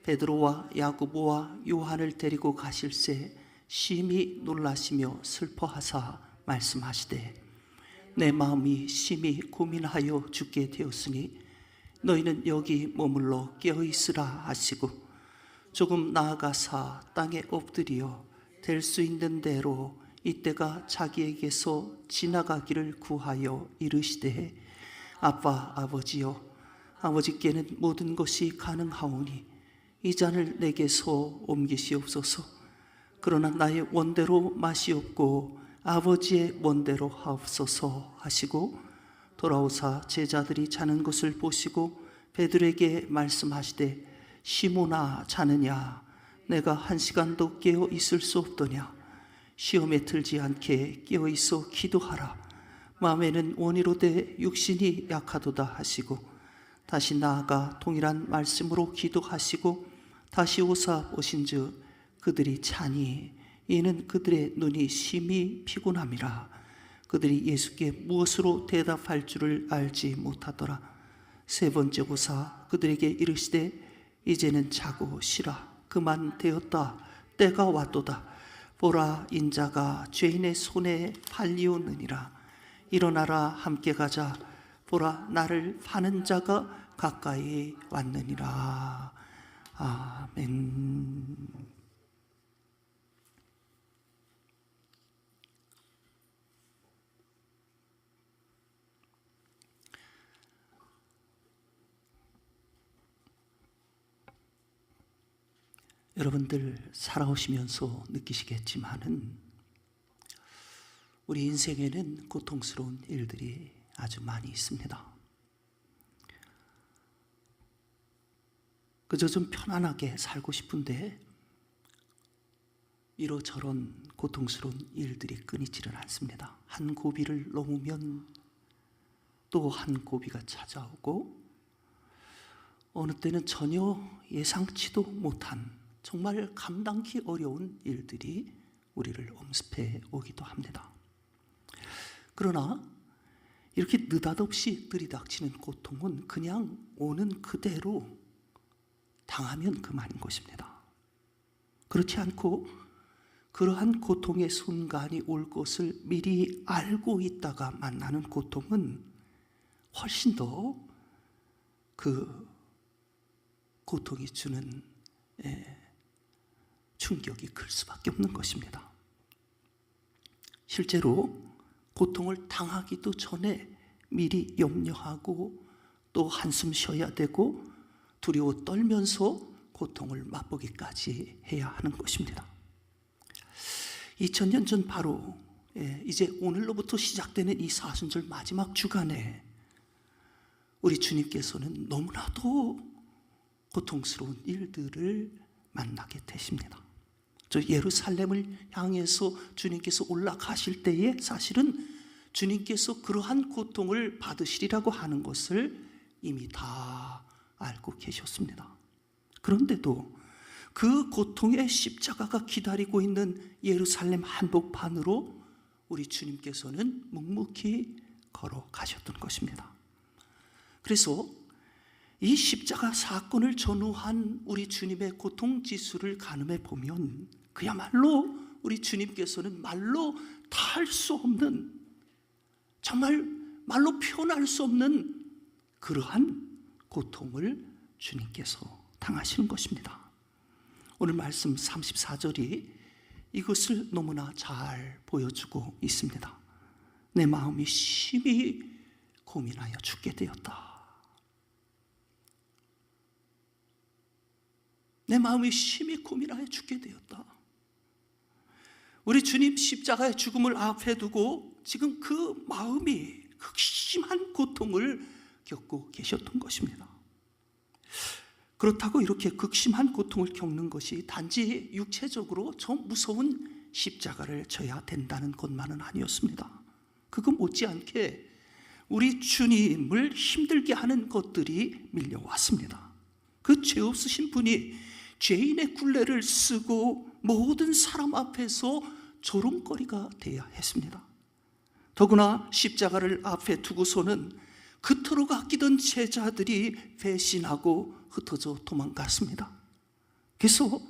베드로와 야고보와 요한을 데리고 가실새 심히 놀라시며 슬퍼하사 말씀하시되 내 마음이 심히 고민하여 죽게 되었으니 너희는 여기 머물러 깨어있으라 하시고 조금 나아가사 땅에 엎드려 될 수 있는 대로 이때가 자기에게서 지나가기를 구하여 이르시되 아빠 아버지여 아버지께는 모든 것이 가능하오니 이 잔을 내게서 옮기시옵소서. 그러나 나의 원대로 마시옵고 아버지의 원대로 하옵소서 하시고 돌아오사 제자들이 자는 것을 보시고 베드로에게 말씀하시되 시몬아 자느냐 내가 1시간도 깨어 있을 수 없더냐 시험에 들지 않게 깨어 있어 기도하라 마음에는 원이로되 육신이 약하도다 하시고 다시 나아가 동일한 말씀으로 기도하시고 다시 오사 오신즉 그들이 자니 이는 그들의 눈이 심히 피곤함이라 그들이 예수께 무엇으로 대답할 줄을 알지 못하더라. 세 번째 오사 그들에게 이르시되 이제는 자고 쉬라 그만 되었다 때가 왔도다 보라 인자가 죄인의 손에 팔리오느니라 일어나라 함께 가자 보라 나를 파는 자가 가까이 왔느니라. 아멘. 여러분들 살아오시면서 느끼시겠지만은 우리 인생에는 고통스러운 일들이 아주 많이 있습니다. 그저 좀 편안하게 살고 싶은데 이러저런 고통스러운 일들이 끊이지를 않습니다. 한 고비를 넘으면 또 한 고비가 찾아오고 어느 때는 전혀 예상치도 못한 정말 감당기 어려운 일들이 우리를 엄습해 오기도 합니다. 그러나 이렇게 느닷없이 들이닥치는 고통은 그냥 오는 그대로 당하면 그만인 것입니다. 그렇지 않고 그러한 고통의 순간이 올 것을 미리 알고 있다가 만나는 고통은 훨씬 더 그 고통이 주는 충격이 클 수밖에 없는 것입니다. 실제로 고통을 당하기도 전에 미리 염려하고 또 한숨 쉬어야 되고 두려워 떨면서 고통을 맛보기까지 해야 하는 것입니다. 2000년 전 바로 이제 오늘로부터 시작되는 이 사순절 마지막 주간에 우리 주님께서는 너무나도 고통스러운 일들을 만나게 되십니다. 저 예루살렘을 향해서 주님께서 올라가실 때에 사실은 주님께서 그러한 고통을 받으시리라고 하는 것을 이미 다 알고 계셨습니다. 그런데도 그 고통의 십자가가 기다리고 있는 예루살렘 한복판으로 우리 주님께서는 묵묵히 걸어가셨던 것입니다. 그래서 이 십자가 사건을 전후한 우리 주님의 고통지수를 가늠해 보면 그야말로 우리 주님께서는 말로 다 할 수 없는, 정말 말로 표현할 수 없는 그러한 고통을 주님께서 당하시는 것입니다. 오늘 말씀 34절이 이것을 너무나 잘 보여주고 있습니다. 내 마음이 심히 고민하여 죽게 되었다. 내 마음이 심히 고민하여 죽게 되었다. 우리 주님 십자가의 죽음을 앞에 두고 지금 그 마음이 극심한 고통을 겪고 계셨던 것입니다. 그렇다고 이렇게 극심한 고통을 겪는 것이 단지 육체적으로 저 무서운 십자가를 져야 된다는 것만은 아니었습니다. 그거 못지않게 우리 주님을 힘들게 하는 것들이 밀려왔습니다. 그 죄 없으신 분이 죄인의 굴레를 쓰고 모든 사람 앞에서 조롱거리가 되어야 했습니다. 더구나 십자가를 앞에 두고서는 그토록 아끼던 제자들이 배신하고 흩어져 도망갔습니다. 그래서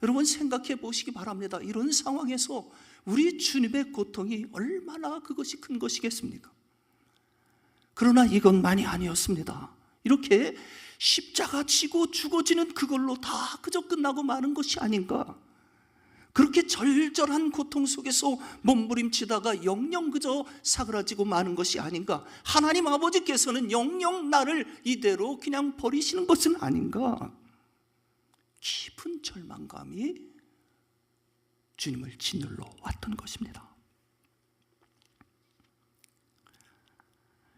여러분 생각해 보시기 바랍니다. 이런 상황에서 우리 주님의 고통이 얼마나 그것이 큰 것이겠습니까? 그러나 이것만이 아니었습니다. 이렇게 십자가 지고 죽어지는 그걸로 다 그저 끝나고 마는 것이 아닌가? 그렇게 절절한 고통 속에서 몸부림치다가 영영 그저 사그라지고 마는 것이 아닌가? 하나님 아버지께서는 영영 나를 이대로 그냥 버리시는 것은 아닌가? 깊은 절망감이 주님을 짓눌러 왔던 것입니다.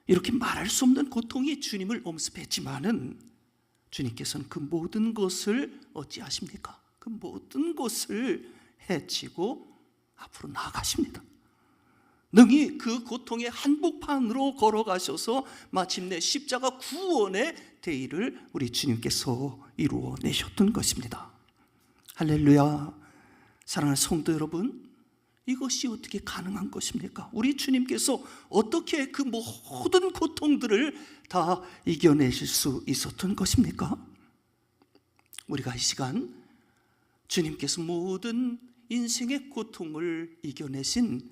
이렇게 말할 수 없는 고통이 주님을 엄습했지만은 주님께서는 그 모든 것을 어찌하십니까? 그 모든 것을 해치고 앞으로 나아가십니다. 능히 그 고통의 한복판으로 걸어가셔서 마침내 십자가 구원의 대의를 우리 주님께서 이루어내셨던 것입니다. 할렐루야. 사랑하는 성도 여러분, 이것이 어떻게 가능한 것입니까? 우리 주님께서 어떻게 그 모든 고통들을 다 이겨내실 수 있었던 것입니까? 우리가 이 시간 주님께서 모든 인생의 고통을 이겨내신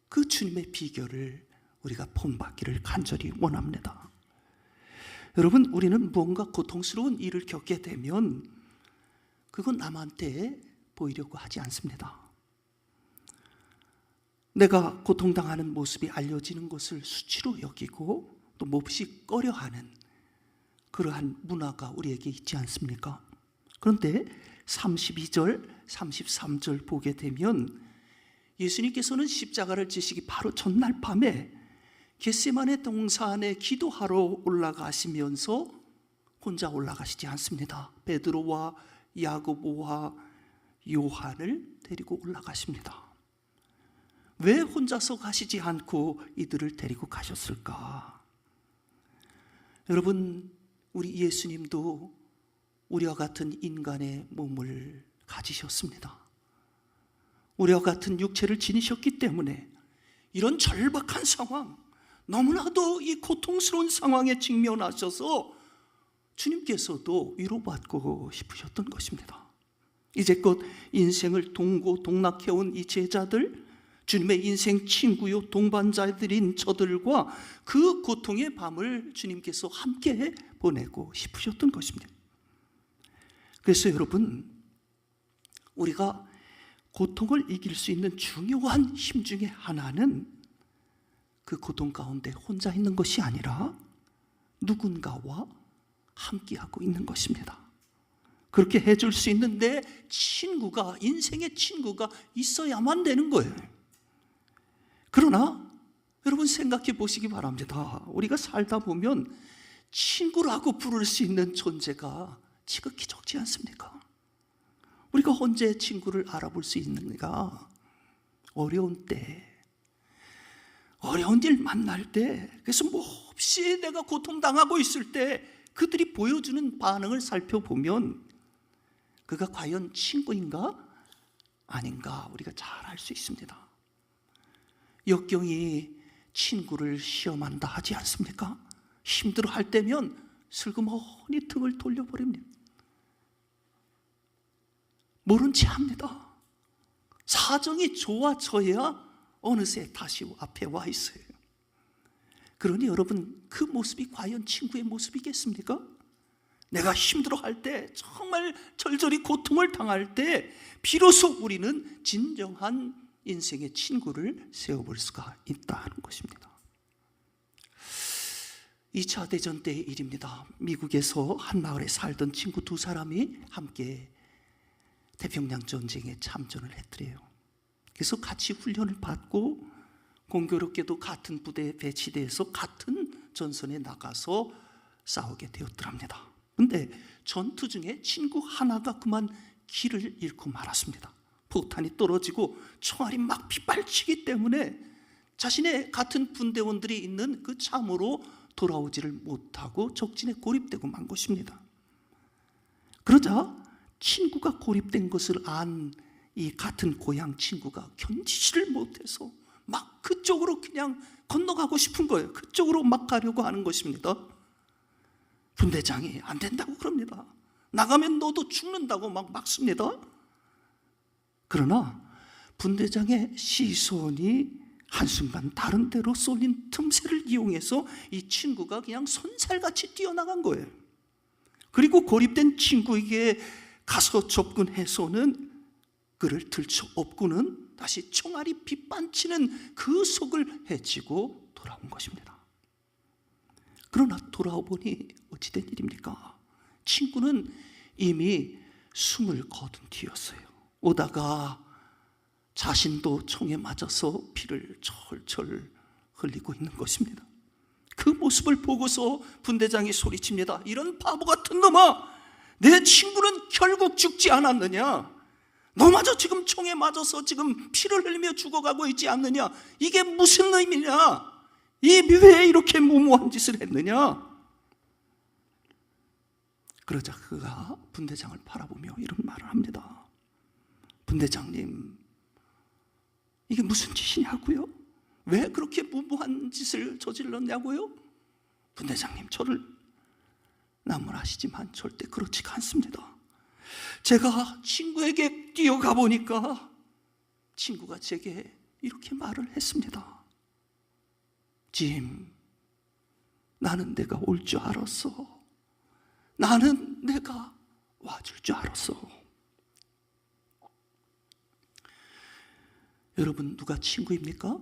그 주님의 비결을 우리가 본받기를 간절히 원합니다. 여러분, 우리는 뭔가 고통스러운 일을 겪게 되면 그건 남한테 보이려고 하지 않습니다. 내가 고통당하는 모습이 알려지는 것을 수치로 여기고 또 몹시 꺼려하는 그러한 문화가 우리에게 있지 않습니까? 그런데 32절, 33절 보게 되면 예수님께서는 십자가를 지시기 바로 전날 밤에 겟세마네 동산에 기도하러 올라가시면서 혼자 올라가시지 않습니다. 베드로와 야고보와 요한을 데리고 올라가십니다. 왜 혼자서 가시지 않고 이들을 데리고 가셨을까? 여러분, 우리 예수님도 우리와 같은 인간의 몸을 가지셨습니다. 우리와 같은 육체를 지니셨기 때문에 이런 절박한 상황, 너무나도 이 고통스러운 상황에 직면하셔서 주님께서도 위로받고 싶으셨던 것입니다. 이제껏 인생을 동고동락해온 이 제자들, 주님의 인생 친구요 동반자들인 저들과 그 고통의 밤을 주님께서 함께 보내고 싶으셨던 것입니다. 그래서 여러분, 우리가 고통을 이길 수 있는 중요한 힘 중에 하나는 그 고통 가운데 혼자 있는 것이 아니라 누군가와 함께하고 있는 것입니다. 그렇게 해줄 수 있는 내 친구가, 인생의 친구가 있어야만 되는 거예요. 그러나 여러분 생각해 보시기 바랍니다. 우리가 살다 보면 친구라고 부를 수 있는 존재가 지극히 적지 않습니까? 우리가 언제 친구를 알아볼 수 있는가? 어려운 때, 어려운 일 만날 때, 그래서 몹시 내가 고통당하고 있을 때 그들이 보여주는 반응을 살펴보면 그가 과연 친구인가 아닌가 우리가 잘 알 수 있습니다. 역경이 친구를 시험한다 하지 않습니까? 힘들어할 때면 슬그머니 등을 돌려버립니다. 모른 채 합니다. 사정이 좋아져야 어느새 다시 앞에 와 있어요. 그러니 여러분, 그 모습이 과연 친구의 모습이겠습니까? 내가 힘들어할 때, 정말 절절히 고통을 당할 때 비로소 우리는 진정한 인생의 친구를 세워볼 수가 있다는 것입니다. 2차 대전 때의 일입니다. 미국에서 한 마을에 살던 친구 두 사람이 함께 태평양 전쟁에 참전을 했더래요. 그래서 같이 훈련을 받고 공교롭게도 같은 부대에 배치돼서 같은 전선에 나가서 싸우게 되었더랍니다. 그런데 전투 중에 친구 하나가 그만 길을 잃고 말았습니다. 폭탄이 떨어지고 총알이 막 빗발치기 때문에 자신의 같은 분대원들이 있는 그 참으로 돌아오지를 못하고 적진에 고립되고 만 것입니다. 그러자 친구가 고립된 것을 안 이 같은 고향 친구가 견디지를 못해서 막 그쪽으로 그냥 건너가고 싶은 거예요. 그쪽으로 막 가려고 하는 것입니다. 분대장이 안 된다고 그럽니다. 나가면 너도 죽는다고 막 막습니다. 그러나 분대장의 시선이 한순간 다른 데로 쏠린 틈새를 이용해서 이 친구가 그냥 손살같이 뛰어나간 거예요. 그리고 고립된 친구에게 가서 접근해서는 그를 들쳐 업고는 다시 총알이 빗반치는 그 속을 헤치고 돌아온 것입니다. 그러나 돌아오 보니 어찌된 일입니까? 친구는 이미 숨을 거둔 뒤였어요. 오다가 자신도 총에 맞아서 피를 철철 흘리고 있는 것입니다. 그 모습을 보고서 분대장이 소리칩니다. 이런 바보 같은 놈아, 내 친구는 결국 죽지 않았느냐? 너마저 지금 총에 맞아서 지금 피를 흘리며 죽어가고 있지 않느냐? 이게 무슨 의미냐? 왜 이렇게 무모한 짓을 했느냐? 그러자 그가 분대장을 바라보며 이런 말을 합니다. 분대장님, 이게 무슨 짓이냐고요? 왜 그렇게 무모한 짓을 저질렀냐고요? 분대장님, 저를 나무라시지만 절대 그렇지가 않습니다. 제가 친구에게 뛰어가 보니까 친구가 제게 이렇게 말을 했습니다. 짐, 나는 내가 올 줄 알았어. 나는 내가 와줄 줄 알았어. 여러분, 누가 친구입니까?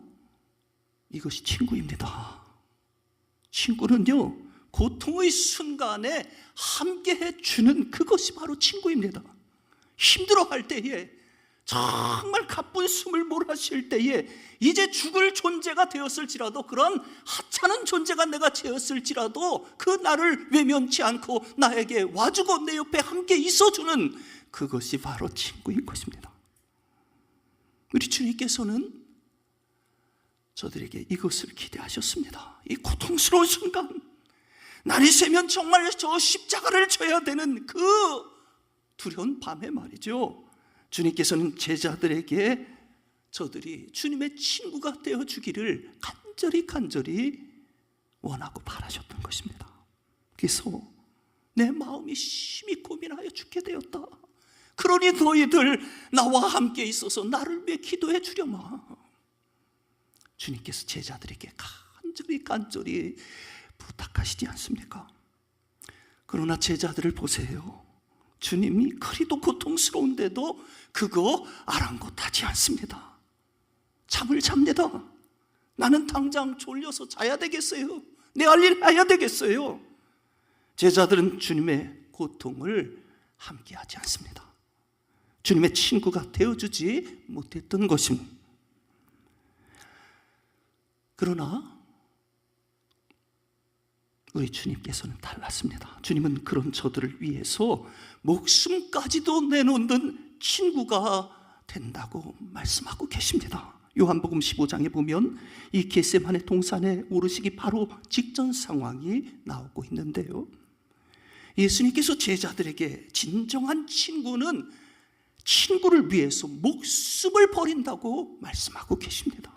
이것이 친구입니다. 친구는요, 고통의 순간에 함께해 주는 그것이 바로 친구입니다. 힘들어할 때에, 정말 가쁜 숨을 몰아쉴 때에, 이제 죽을 존재가 되었을지라도, 그런 하찮은 존재가 내가 되었을지라도 그 나를 외면치 않고 나에게 와주고 내 옆에 함께 있어주는 그것이 바로 친구인 것입니다. 우리 주님께서는 저들에게 이것을 기대하셨습니다. 이 고통스러운 순간, 날이 새면 정말 저 십자가를 져야 되는 그 두려운 밤에 말이죠, 주님께서는 제자들에게 저들이 주님의 친구가 되어주기를 간절히 원하고 바라셨던 것입니다. 그래서 내 마음이 심히 고민하여 죽게 되었다. 그러니 너희들 나와 함께 있어서 나를 위해 기도해 주려마. 주님께서 제자들에게 간절히 부탁하시지 않습니까? 그러나 제자들을 보세요. 주님이 그리도 고통스러운데도 그거 아랑곳하지 않습니다. 잠을 잡니다. 나는 당장 졸려서 자야 되겠어요. 내 할 일 해야 되겠어요. 제자들은 주님의 고통을 함께하지 않습니다. 주님의 친구가 되어주지 못했던 것입니다. 그러나 우리 주님께서는 달랐습니다. 주님은 그런 저들을 위해서 목숨까지도 내놓는 친구가 된다고 말씀하고 계십니다. 요한복음 15장에 보면 이 겟세마네 동산에 오르시기 바로 직전 상황이 나오고 있는데요, 예수님께서 제자들에게 진정한 친구는 친구를 위해서 목숨을 버린다고 말씀하고 계십니다.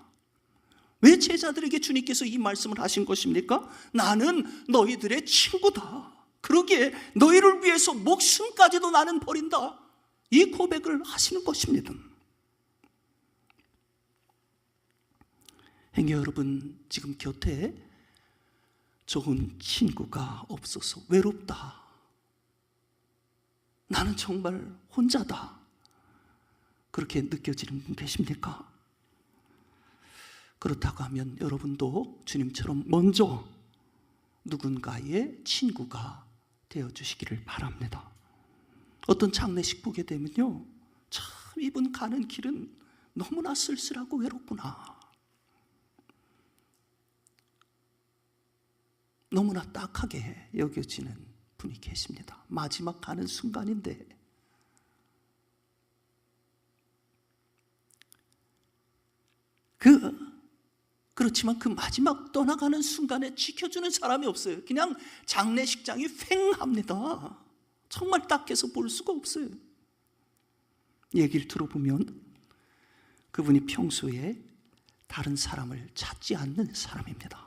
왜 제자들에게 주님께서 이 말씀을 하신 것입니까? 나는 너희들의 친구다. 그러기에 너희를 위해서 목숨까지도 나는 버린다. 이 고백을 하시는 것입니다. 행여 여러분, 지금 곁에 좋은 친구가 없어서 외롭다, 나는 정말 혼자다, 그렇게 느껴지는 분 계십니까? 그렇다고 하면 여러분도 주님처럼 먼저 누군가의 친구가 되어주시기를 바랍니다. 어떤 장례식 보게 되면요, 참 이분 가는 길은 너무나 쓸쓸하고 외롭구나, 너무나 딱하게 여겨지는 분이 계십니다. 마지막 가는 순간인데, 그렇지만 그 마지막 떠나가는 순간에 지켜주는 사람이 없어요. 그냥 장례식장이 휑합니다. 정말 딱해서 볼 수가 없어요. 얘기를 들어보면 그분이 평소에 다른 사람을 찾지 않는 사람입니다.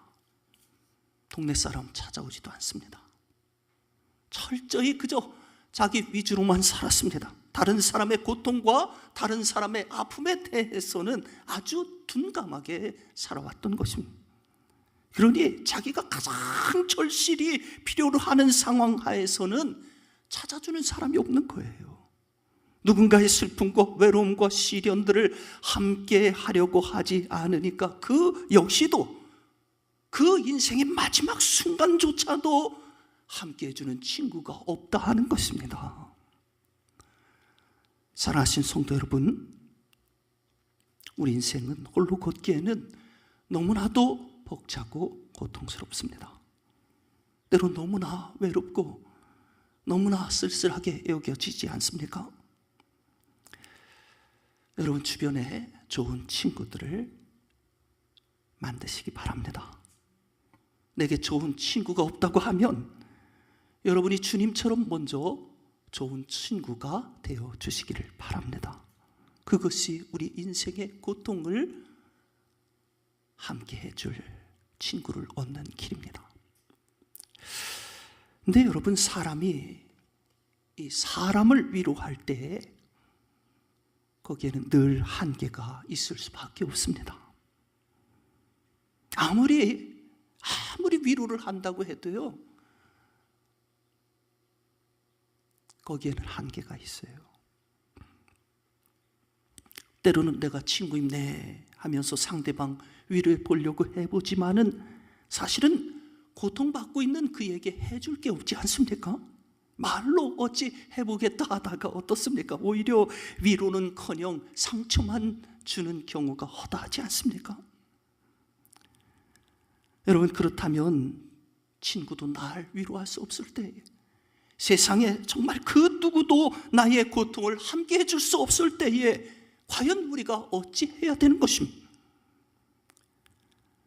동네 사람 찾아오지도 않습니다. 철저히 그저 자기 위주로만 살았습니다. 다른 사람의 고통과 다른 사람의 아픔에 대해서는 아주 둔감하게 살아왔던 것입니다. 그러니 자기가 가장 절실히 필요로 하는 상황 하에서는 찾아주는 사람이 없는 거예요. 누군가의 슬픔과 외로움과 시련들을 함께 하려고 하지 않으니까 그 역시도 그 인생의 마지막 순간조차도 함께 해주는 친구가 없다 하는 것입니다. 사랑하신 성도 여러분, 우리 인생은 홀로 걷기에는 너무나도 벅차고 고통스럽습니다. 때로 너무나 외롭고 너무나 쓸쓸하게 여겨지지 않습니까? 여러분 주변에 좋은 친구들을 만드시기 바랍니다. 내게 좋은 친구가 없다고 하면 여러분이 주님처럼 먼저 좋은 친구가 되어 주시기를 바랍니다. 그것이 우리 인생의 고통을 함께 해줄 친구를 얻는 길입니다. 근데 여러분, 사람이 이 사람을 위로할 때 거기에는 늘 한계가 있을 수밖에 없습니다. 아무리 위로를 한다고 해도요, 거기에는 한계가 있어요. 때로는 내가 친구 힘내 하면서 상대방 위로해 보려고 해보지만은 사실은 고통받고 있는 그에게 해줄 게 없지 않습니까? 말로 어찌 해보겠다 하다가 어떻습니까? 오히려 위로는커녕 상처만 주는 경우가 허다하지 않습니까? 여러분, 그렇다면 친구도 날 위로할 수 없을 때, 세상에 정말 그 누구도 나의 고통을 함께 해줄 수 없을 때에 과연 우리가 어찌 해야 되는 것입니까?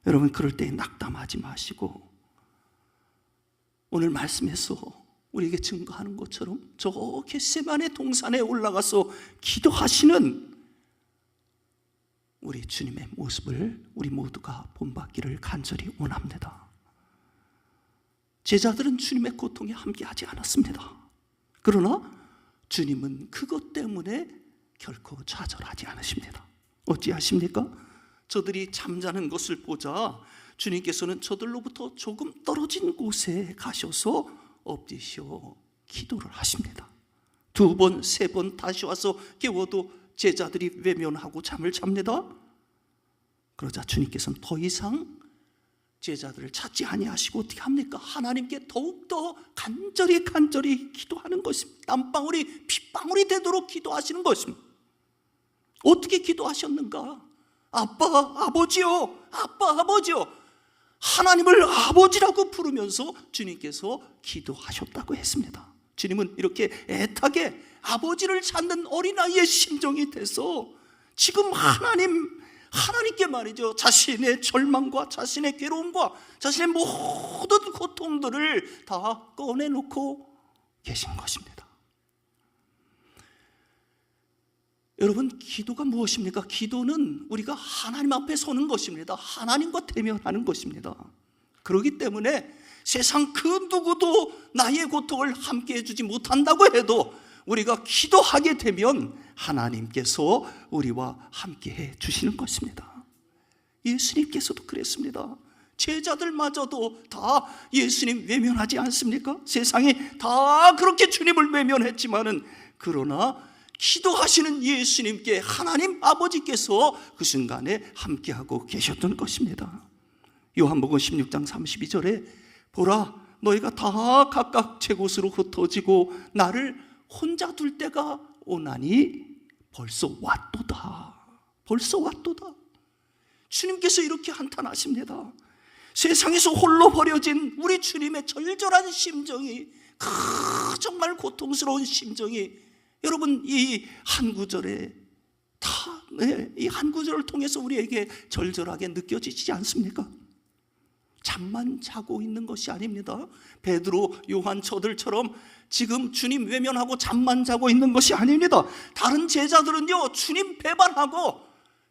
여러분, 그럴 때 낙담하지 마시고 오늘 말씀에서 우리에게 증거하는 것처럼 저 겟세마네 동산에 올라가서 기도하시는 우리 주님의 모습을 우리 모두가 본받기를 간절히 원합니다. 제자들은 주님의 고통에 함께하지 않았습니다. 그러나 주님은 그것 때문에 결코 좌절하지 않으십니다. 어찌하십니까? 저들이 잠자는 것을 보자 주님께서는 저들로부터 조금 떨어진 곳에 가셔서 엎드셔 기도를 하십니다. 2번, 3번 다시 와서 깨워도 제자들이 외면하고 잠을 잡니다. 그러자 주님께서는 더 이상 제자들을 찾지 아니하시고 어떻게 합니까? 하나님께 더욱더 간절히 기도하는 것입니다. 땀방울이 핏방울이 되도록 기도하시는 것입니다. 어떻게 기도하셨는가? 아빠, 아버지요, 아빠, 아버지요. 하나님을 아버지라고 부르면서 주님께서 기도하셨다고 했습니다. 주님은 이렇게 애타게 아버지를 찾는 어린아이의 심정이 돼서 지금 하나님께 말이죠, 자신의 절망과 자신의 괴로움과 자신의 모든 고통들을 다 꺼내놓고 계신 것입니다. 여러분, 기도가 무엇입니까? 기도는 우리가 하나님 앞에 서는 것입니다. 하나님과 대면하는 것입니다. 그렇기 때문에 세상 그 누구도 나의 고통을 함께 해주지 못한다고 해도 우리가 기도하게 되면 하나님께서 우리와 함께 해주시는 것입니다. 예수님께서도 그랬습니다. 제자들마저도 다 예수님 외면하지 않습니까? 세상이 다 그렇게 주님을 외면했지만은 그러나 기도하시는 예수님께 하나님 아버지께서 그 순간에 함께하고 계셨던 것입니다. 요한복음 16장 32절에 보라, 너희가 다 각각 제 곳으로 흩어지고 나를 혼자 둘 때가 오나니 벌써 왔도다. 벌써 왔도다. 주님께서 이렇게 한탄하십니다. 세상에서 홀로 버려진 우리 주님의 절절한 심정이, 정말 고통스러운 심정이 여러분 이 한 구절에 이 한 구절을 통해서 우리에게 절절하게 느껴지지 않습니까? 잠만 자고 있는 것이 아닙니다. 베드로, 요한 저들처럼 지금 주님 외면하고 잠만 자고 있는 것이 아닙니다. 다른 제자들은요, 주님 배반하고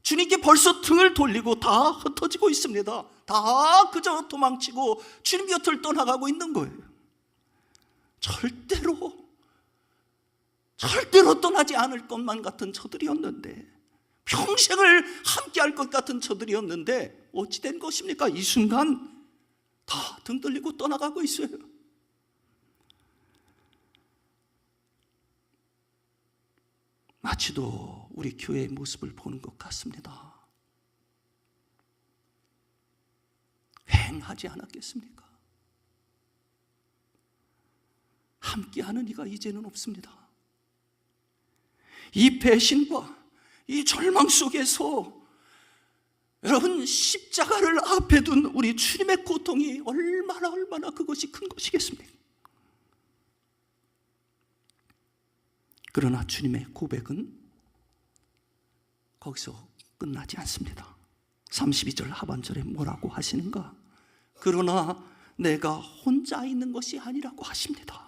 주님께 벌써 등을 돌리고 다 흩어지고 있습니다. 다 그저 도망치고 주님 곁을 떠나가고 있는 거예요. 절대로 절대로 떠나지 않을 것만 같은 저들이었는데, 평생을 함께할 것 같은 저들이었는데 어찌 된 것입니까? 이 순간 다 등 돌리고 떠나가고 있어요. 마치도 우리 교회의 모습을 보는 것 같습니다. 횡하지 않았겠습니까? 함께하는 이가 이제는 없습니다. 이 배신과 이 절망 속에서 여러분, 십자가를 앞에 둔 우리 주님의 고통이 얼마나 그것이 큰 것이겠습니까? 그러나 주님의 고백은 거기서 끝나지 않습니다. 32절 하반절에 뭐라고 하시는가? 그러나 내가 혼자 있는 것이 아니라고 하십니다.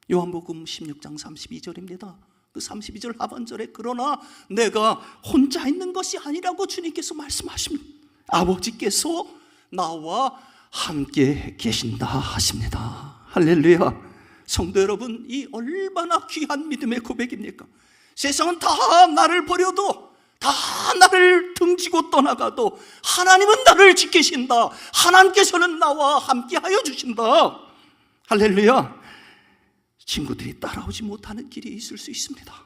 요한복음 16장 32절입니다. 그 32절 하반절에 그러나 내가 혼자 있는 것이 아니라고 주님께서 말씀하십니다. 아버지께서 나와 함께 계신다 하십니다. 할렐루야. 성도 여러분, 이 얼마나 귀한 믿음의 고백입니까? 세상은 다 나를 버려도, 다 나를 등지고 떠나가도 하나님은 나를 지키신다. 하나님께서는 나와 함께하여 주신다. 할렐루야. 친구들이 따라오지 못하는 길이 있을 수 있습니다.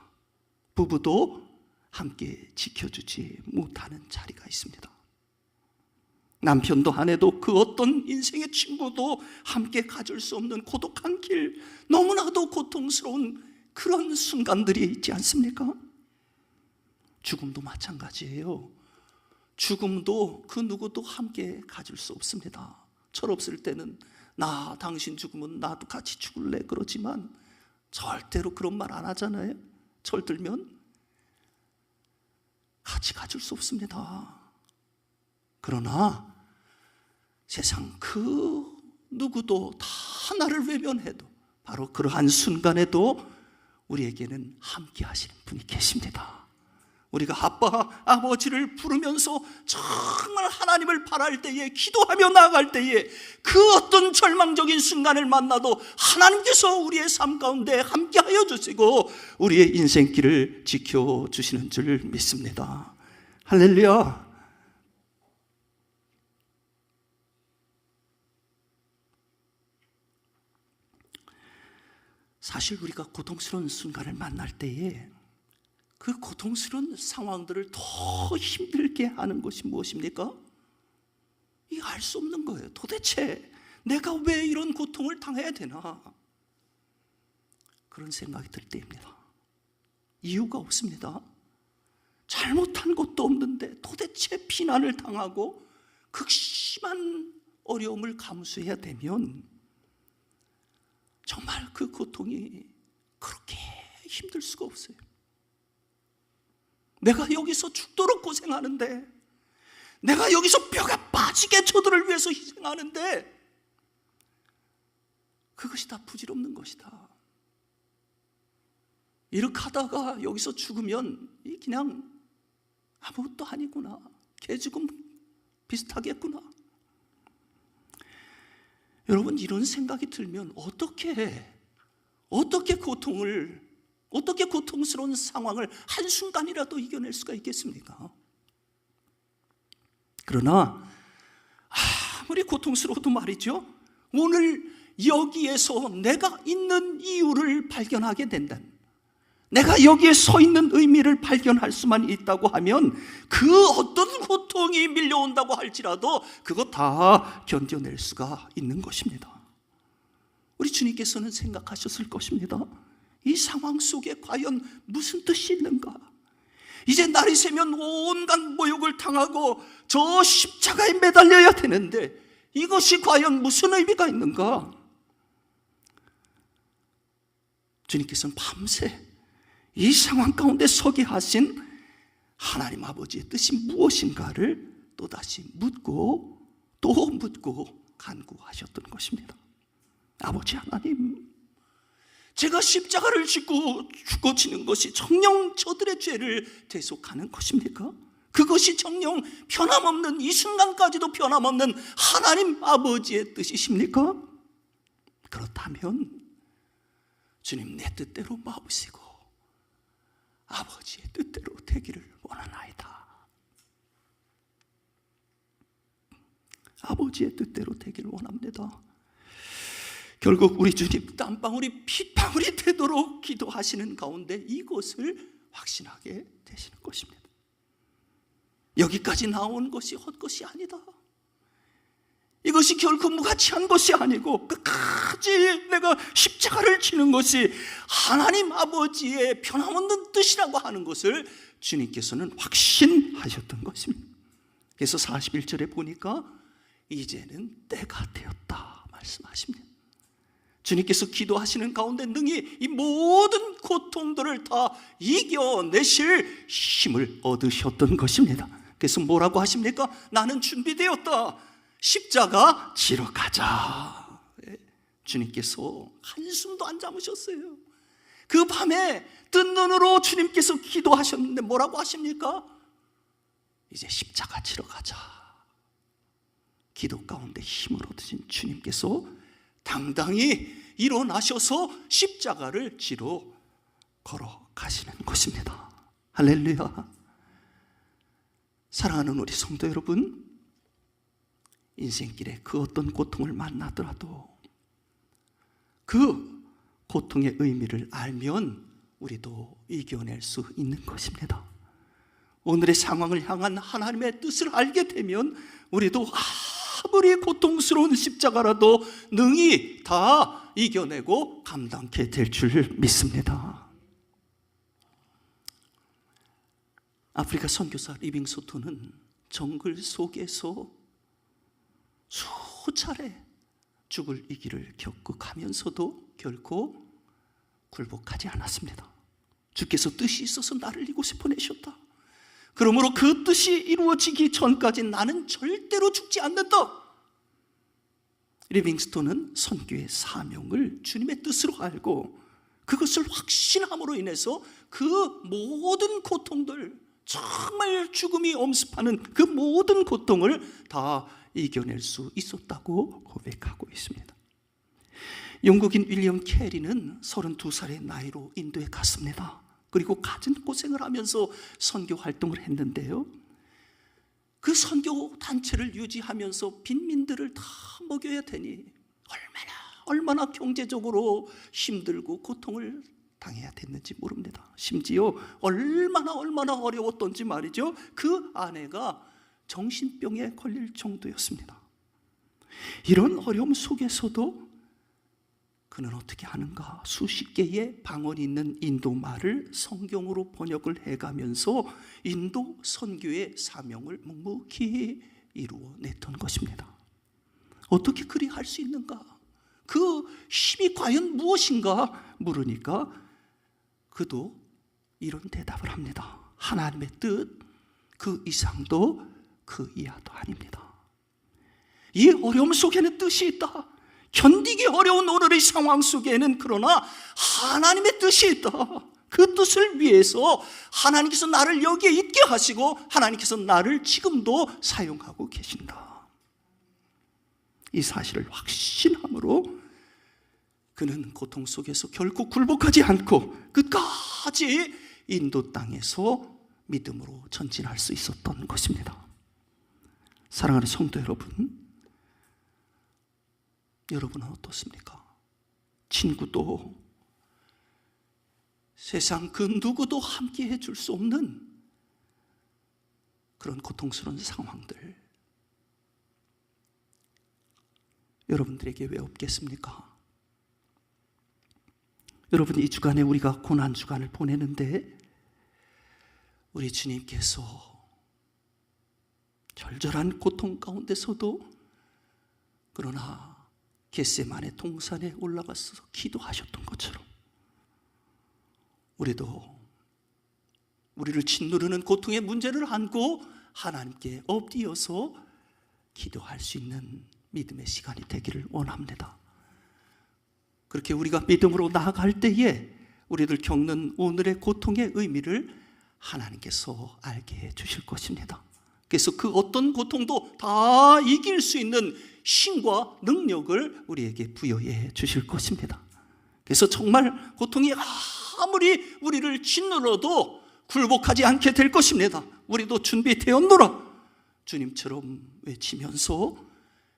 부부도 함께 지켜주지 못하는 자리가 있습니다. 남편도 아내도 그 어떤 인생의 친구도 함께 가질 수 없는 고독한 길, 너무나도 고통스러운 그런 순간들이 있지 않습니까? 죽음도 마찬가지예요. 죽음도 그 누구도 함께 가질 수 없습니다. 철없을 때는 나 당신 죽으면 나도 같이 죽을래 그러지만 절대로 그런 말 안 하잖아요. 철들면 같이 가질 수 없습니다. 그러나 세상 그 누구도 다 나를 외면해도 바로 그러한 순간에도 우리에게는 함께 하시는 분이 계십니다. 우리가 아빠, 아버지를 부르면서 정말 하나님을 바랄 때에, 기도하며 나아갈 때에 그 어떤 절망적인 순간을 만나도 하나님께서 우리의 삶 가운데 함께하여 주시고 우리의 인생길을 지켜주시는 줄 믿습니다. 할렐루야. 사실 우리가 고통스러운 순간을 만날 때에 그 고통스러운 상황들을 더 힘들게 하는 것이 무엇입니까? 이 알 수 없는 거예요. 도대체 내가 왜 이런 고통을 당해야 되나? 그런 생각이 들 때입니다. 이유가 없습니다. 잘못한 것도 없는데 도대체 비난을 당하고 극심한 어려움을 감수해야 되면 정말 그 고통이 그렇게 힘들 수가 없어요. 내가 여기서 죽도록 고생하는데, 내가 여기서 뼈가 빠지게 저들을 위해서 희생하는데 그것이 다 부질없는 것이다. 이렇게 하다가 여기서 죽으면 그냥 아무것도 아니구나, 개죽음 비슷하겠구나. 여러분, 이런 생각이 들면 어떻게 고통스러운 상황을 한순간이라도 이겨낼 수가 있겠습니까? 그러나 아무리 고통스러워도 말이죠, 오늘 여기에서 내가 있는 이유를 발견하게 된다면, 내가 여기에 서 있는 의미를 발견할 수만 있다고 하면 그 어떤 고통이 밀려온다고 할지라도 그거 다 견뎌낼 수가 있는 것입니다. 우리 주님께서는 생각하셨을 것입니다. 이 상황 속에 과연 무슨 뜻이 있는가? 이제 날이 새면 온갖 모욕을 당하고 저 십자가에 매달려야 되는데 이것이 과연 무슨 의미가 있는가? 주님께서는 밤새 이 상황 가운데 서게 하신 하나님 아버지의 뜻이 무엇인가를 또다시 묻고 또 묻고 간구하셨던 것입니다. 아버지 하나님, 제가 십자가를 짓고 죽고 지는 것이 정녕 저들의 죄를 대속하는 것입니까? 그것이 정녕 변함없는, 이 순간까지도 변함없는 하나님 아버지의 뜻이십니까? 그렇다면 주님, 내 뜻대로 마으시고 아버지의 뜻대로 되기를 원하나이다. 아버지의 뜻대로 되기를 원합니다. 결국 우리 주님 땀방울이 핏방울이 되도록 기도하시는 가운데 이것을 확신하게 되시는 것입니다. 여기까지 나온 것이 헛것이 아니다. 이것이 결코 무가치한 것이 아니고 끝까지 내가 십자가를 지는 것이 하나님 아버지의 변함없는 뜻이라고 하는 것을 주님께서는 확신하셨던 것입니다. 그래서 41절에 보니까 이제는 때가 되었다 말씀하십니다. 주님께서 기도하시는 가운데 능히 이 모든 고통들을 다 이겨내실 힘을 얻으셨던 것입니다. 그래서 뭐라고 하십니까? 나는 준비되었다. 십자가 지러 가자. 주님께서 한숨도 안 잠으셨어요. 그 밤에 뜬 눈으로 주님께서 기도하셨는데 뭐라고 하십니까? 이제 십자가 지러 가자. 기도 가운데 힘을 얻으신 주님께서 당당히 일어나셔서 십자가를 지러 걸어가시는 것입니다. 할렐루야. 사랑하는 우리 성도 여러분, 인생길에 그 어떤 고통을 만나더라도 그 고통의 의미를 알면 우리도 이겨낼 수 있는 것입니다. 오늘의 상황을 향한 하나님의 뜻을 알게 되면 우리도 아무리 고통스러운 십자가라도 능히 다 이겨내고 감당케 될 줄 믿습니다. 아프리카 선교사 리빙스톤은 정글 속에서 수차례 죽을 이 길을 겪고 가면서도 결코 굴복하지 않았습니다. 주께서 뜻이 있어서 나를 이곳에 보내셨다. 그러므로 그 뜻이 이루어지기 전까지 나는 절대로 죽지 않는다. 리빙스톤은 선교의 사명을 주님의 뜻으로 알고 그것을 확신함으로 인해서 그 모든 고통들, 정말 죽음이 엄습하는 그 모든 고통을 다 이겨낼 수 있었다고 고백하고 있습니다. 영국인 윌리엄 캐리는 32살의 나이로 인도에 갔습니다. 그리고 갖은 고생을 하면서 선교 활동을 했는데요, 그 선교 단체를 유지하면서 빈민들을 다 먹여야 되니 얼마나 경제적으로 힘들고 고통을 당해야 됐는지 모릅니다. 심지어 얼마나 어려웠던지 말이죠. 그 아내가 정신병에 걸릴 정도였습니다. 이런 어려움 속에서도 그는 어떻게 하는가? 수십 개의 방언이 있는 인도 말을 성경으로 번역을 해가면서 인도 선교의 사명을 묵묵히 이루어냈던 것입니다. 어떻게 그리 할 수 있는가? 그 힘이 과연 무엇인가 물으니까 그도 이런 대답을 합니다. 하나님의 뜻, 그 이상도 그 이하도 아닙니다. 이 어려움 속에는 뜻이 있다. 견디기 어려운 오늘의 상황 속에는 그러나 하나님의 뜻이 있다. 그 뜻을 위해서 하나님께서 나를 여기에 있게 하시고 하나님께서 나를 지금도 사용하고 계신다. 이 사실을 확신함으로 그는 고통 속에서 결코 굴복하지 않고 끝까지 인도 땅에서 믿음으로 전진할 수 있었던 것입니다. 사랑하는 성도 여러분, 여러분은 어떻습니까? 친구도 세상 그 누구도 함께 해줄 수 없는 그런 고통스러운 상황들 여러분들에게 왜 없겠습니까? 여러분, 이 주간에 우리가 고난 주간을 보내는데 우리 주님께서 절절한 고통 가운데서도 그러나 겟세마네 동산에 올라가서 기도하셨던 것처럼 우리도 우리를 짓누르는 고통의 문제를 안고 하나님께 엎드려서 기도할 수 있는 믿음의 시간이 되기를 원합니다. 그렇게 우리가 믿음으로 나아갈 때에 우리들 겪는 오늘의 고통의 의미를 하나님께서 알게 해 주실 것입니다. 그래서 그 어떤 고통도 다 이길 수 있는 힘과 능력을 우리에게 부여해 주실 것입니다. 그래서 정말 고통이 아무리 우리를 짓눌러도 굴복하지 않게 될 것입니다. 우리도 준비되었노라 주님처럼 외치면서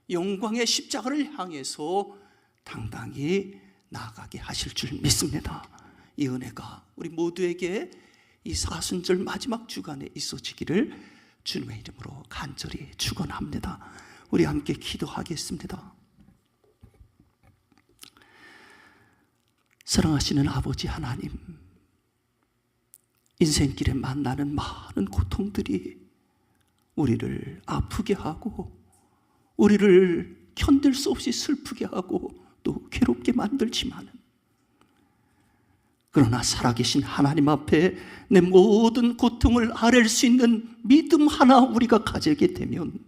영광의 십자가를 향해서 당당히 나아가게 하실 줄 믿습니다. 이 은혜가 우리 모두에게 이 사순절 마지막 주간에 있어지기를 주님의 이름으로 간절히 축원합니다. 우리 함께 기도하겠습니다. 사랑하시는 아버지 하나님, 인생길에 만나는 많은 고통들이 우리를 아프게 하고 우리를 견딜 수 없이 슬프게 하고 또 괴롭게 만들지만, 그러나 살아계신 하나님 앞에 내 모든 고통을 아랠 수 있는 믿음 하나 우리가 가지게 되면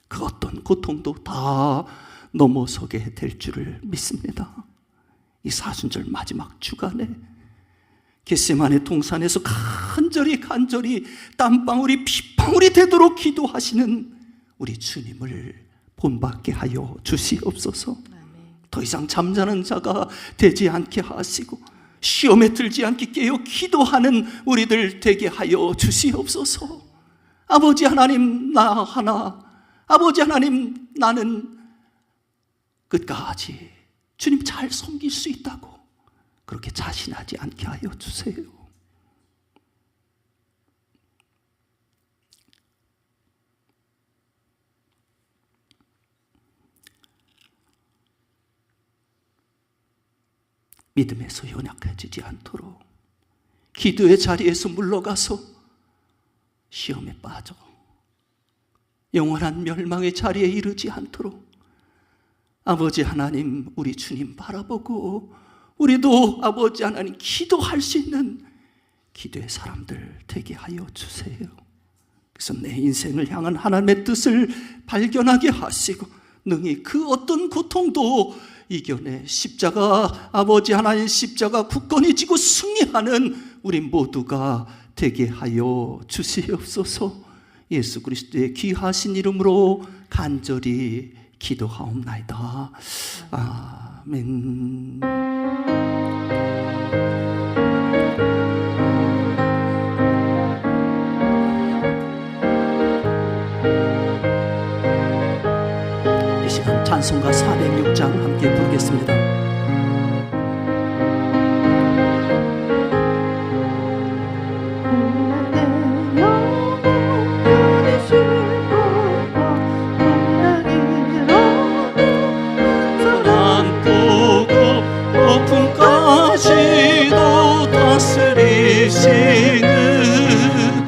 그 어떤 고통도 다 넘어서게 될 줄을 믿습니다. 이 사순절 마지막 주간에 겟세마네 동산에서 간절히 땀방울이 피방울이 되도록 기도하시는 우리 주님을 본받게 하여 주시옵소서. 더 이상 잠자는 자가 되지 않게 하시고 시험에 들지 않게 깨어 기도하는 우리들 되게 하여 주시옵소서. 아버지 하나님, 나 하나, 아버지 하나님, 나는 끝까지 주님 잘 섬길 수 있다고 그렇게 자신하지 않게 하여 주세요. 믿음에서 연약해지지 않도록, 기도의 자리에서 물러가서 시험에 빠져 영원한 멸망의 자리에 이르지 않도록 아버지 하나님, 우리 주님 바라보고 우리도 아버지 하나님 기도할 수 있는 기도의 사람들 되게 하여 주세요. 그래서 내 인생을 향한 하나님의 뜻을 발견하게 하시고 능히 그 어떤 고통도 이겨내 십자가, 아버지 하나님 십자가 굳건히 지고 승리하는 우리 모두가 되게 하여 주시옵소서. 예수 그리스도의 귀하신 이름으로 간절히 기도하옵나이다. 아멘. 이 시간 찬송가 406장 함께 부르겠습니다.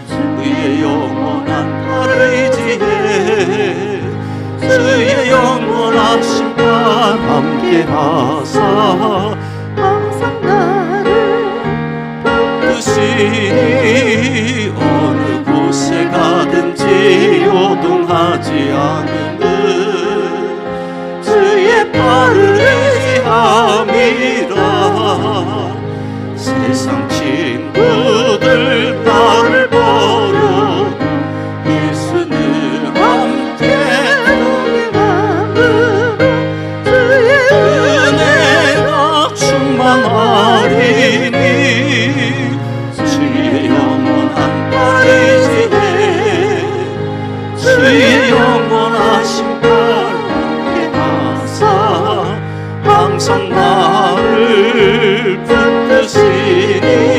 주의 영원한 발의지에 주의 영원한 심판 함께 하사 항상 나를 붙드시니 어느 곳에 가든지 요동하지 않음은 주의 발을 의지함이라. 세상 친구들 나를 버려도 예수는 함께 동행함으로 주의 은혜가 충만하리니 주의 영원한 발의지에 주의 영원하신 발 함께 하사 항상 나를 붙드시니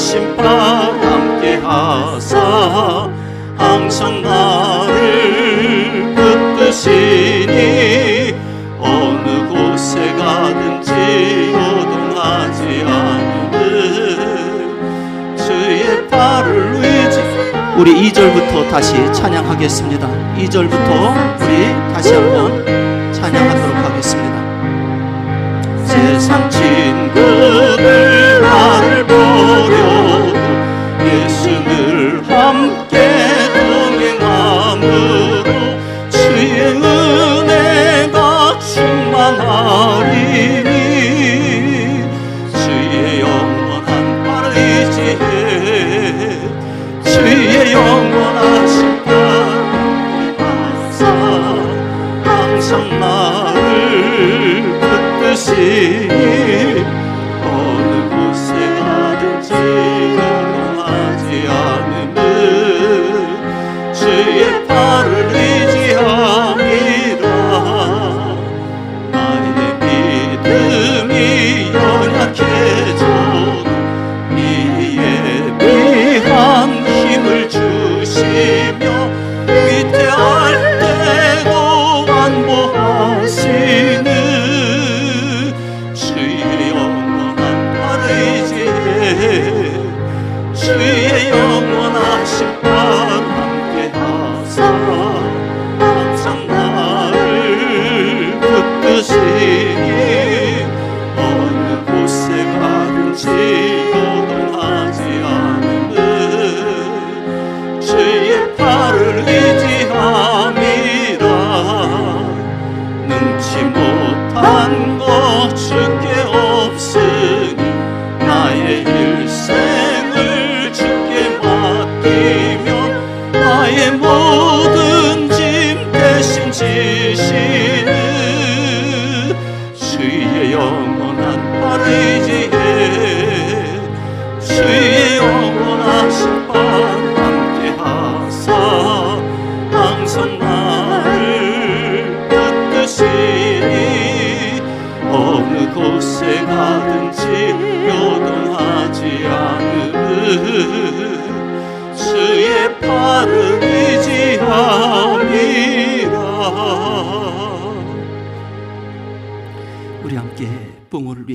영원하신 바 함께 하사 항상 나를 붙드시니 어느 곳에 가든지 요동하지 않는 주의 발을 의지. 우리 2절부터 다시 찬양하겠습니다. 2절부터 우리 다시 한번 찬양하도록 하겠습니다. 세상 친구들 나를 버려도 예수 늘 함께 동행함으로 주의 은혜가 충만하리니 주의 영원한 발을 의지해 주의 영원하신 발 항상 나를 붙드시니 어느 곳에 가든지 요동하지 않으면 주의 발을 의지함이라. 나의 믿음이 연약해져도 미에 비한 힘을 주시며 위태할 때도 안보하시는 주의 영원한 발을 의지해 주의 영원하신 발 함께 하사 항상 나를 붙드시니 어느 곳에 가든지 요동하지 않으면 주의 발을 의지함이라. 능치 못한 것 주께 없으니 나의 일생을 주께 맡기며 나의 모든 짐 대신 지시는 주의 영원한 발을 의지해 주의 영원하신 발 함께 하사 항상 나를 붙드시니 어느 곳에 가든지 요동하지 않으면 주의 발을 의지함이라. 우리 함께 부모를 위해